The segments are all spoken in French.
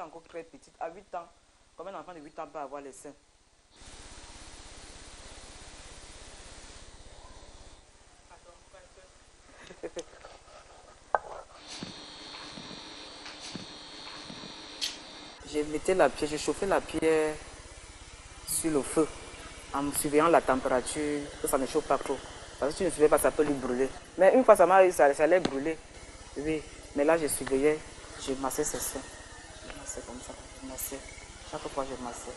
j'étais encore très petite. À 8 ans, comme un enfant de 8 ans peut avoir les seins. Je chauffais la pierre sur le feu en surveillant la température, que ça ne chauffe pas trop. Parce que si tu ne surveilles pas, ça peut lui brûler. Mais une fois ça allait brûler. Oui, mais là je surveillais, je massais ses seins. Je massais comme ça, je massais. Chaque fois je massais.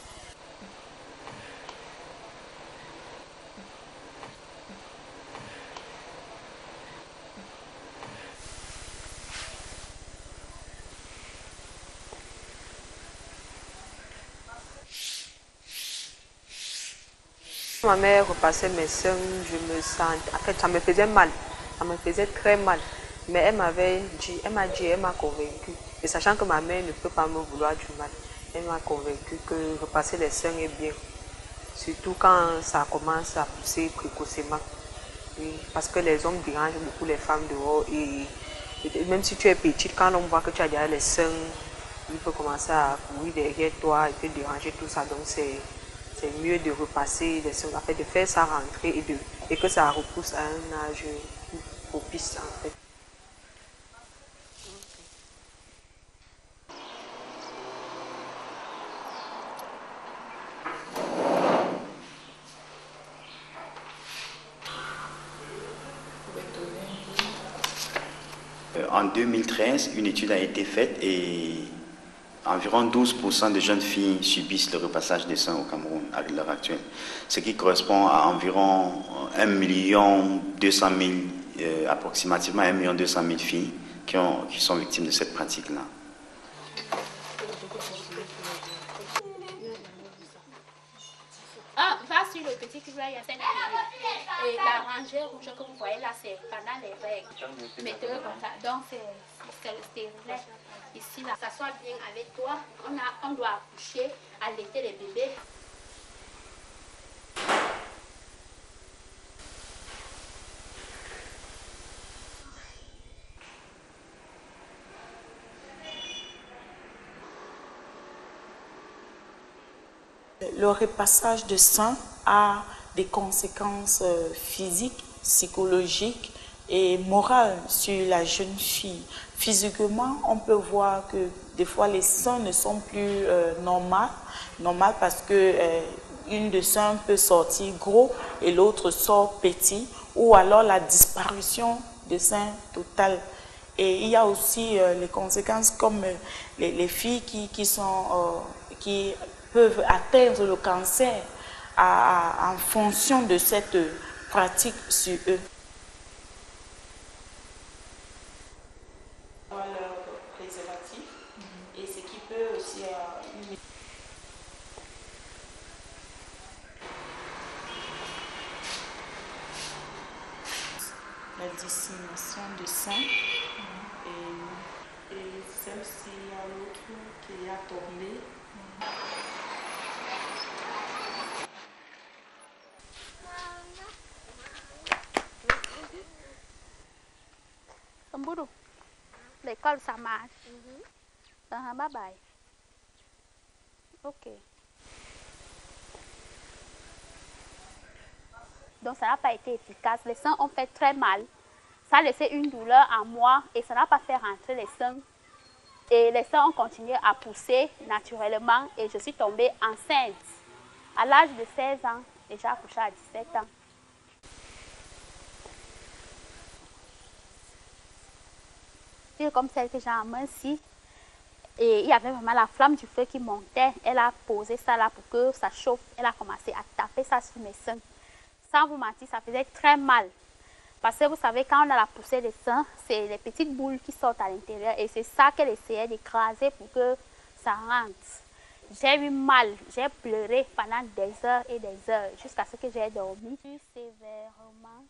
Ma mère repassait mes seins, je me sentais, en fait, ça me faisait mal, ça me faisait très mal. Mais elle m'a convaincue. Et sachant que ma mère ne peut pas me vouloir du mal, elle m'a convaincue que repasser les seins est bien. Surtout quand ça commence à pousser précocement. Oui, parce que les hommes dérangent beaucoup les femmes dehors. Et même si tu es petite, quand on voit que tu as déjà les seins, il peut commencer à courir derrière toi et te déranger tout ça. Donc c'est mieux de repasser les seins, en fait, de faire ça rentrer et que ça repousse à un âge propice en fait. En 2013, une étude a été faite et environ 12% de jeunes filles subissent le repassage des seins au Cameroun à l'heure actuelle, ce qui correspond à environ 1 200 000, approximativement 1 200 000 filles qui sont victimes de cette pratique-là. Ah, va sur le petit livre, il y a 5 livres. Et la rangée rouge que vous voyez là, c'est pendant les règles. Mettez-le comme ça. Donc, c'est le stérilet. Ici, là, ça soit bien avec toi. On doit accoucher, allaiter les bébés. Le repassage de sang a des conséquences physiques, psychologiques et morales sur la jeune fille. Physiquement, on peut voir que des fois les seins ne sont plus normales parce que une des seins peut sortir gros et l'autre sort petit, ou alors la disparition de seins totale. Et il y a aussi les conséquences comme les filles qui peuvent atteindre le cancer en fonction de cette pratique sur eux. Leur préservatif et ce qui peut aussi la dissémination de sang et celle-ci, il y a l'autre qui a tombé. L'école, ça marche. Bye bye. Ok. Donc, ça n'a pas été efficace. Les seins ont fait très mal. Ça a laissé une douleur en moi et ça n'a pas fait rentrer les seins. Et les seins ont continué à pousser naturellement et je suis tombée enceinte à l'âge de 16 ans et j'ai accouché à 17 ans. Comme celle que j'ai en main ici. Et il y avait vraiment la flamme du feu qui montait. Elle a posé ça là pour que ça chauffe. Elle a commencé à taper ça sur mes seins. Sans vous mentir, ça faisait très mal. Parce que vous savez, quand on a la poussée des seins, c'est les petites boules qui sortent à l'intérieur. Et c'est ça qu'elle essayait d'écraser pour que ça rentre. J'ai eu mal, j'ai pleuré pendant des heures et des heures jusqu'à ce que j'ai dormi. Plus sévèrement.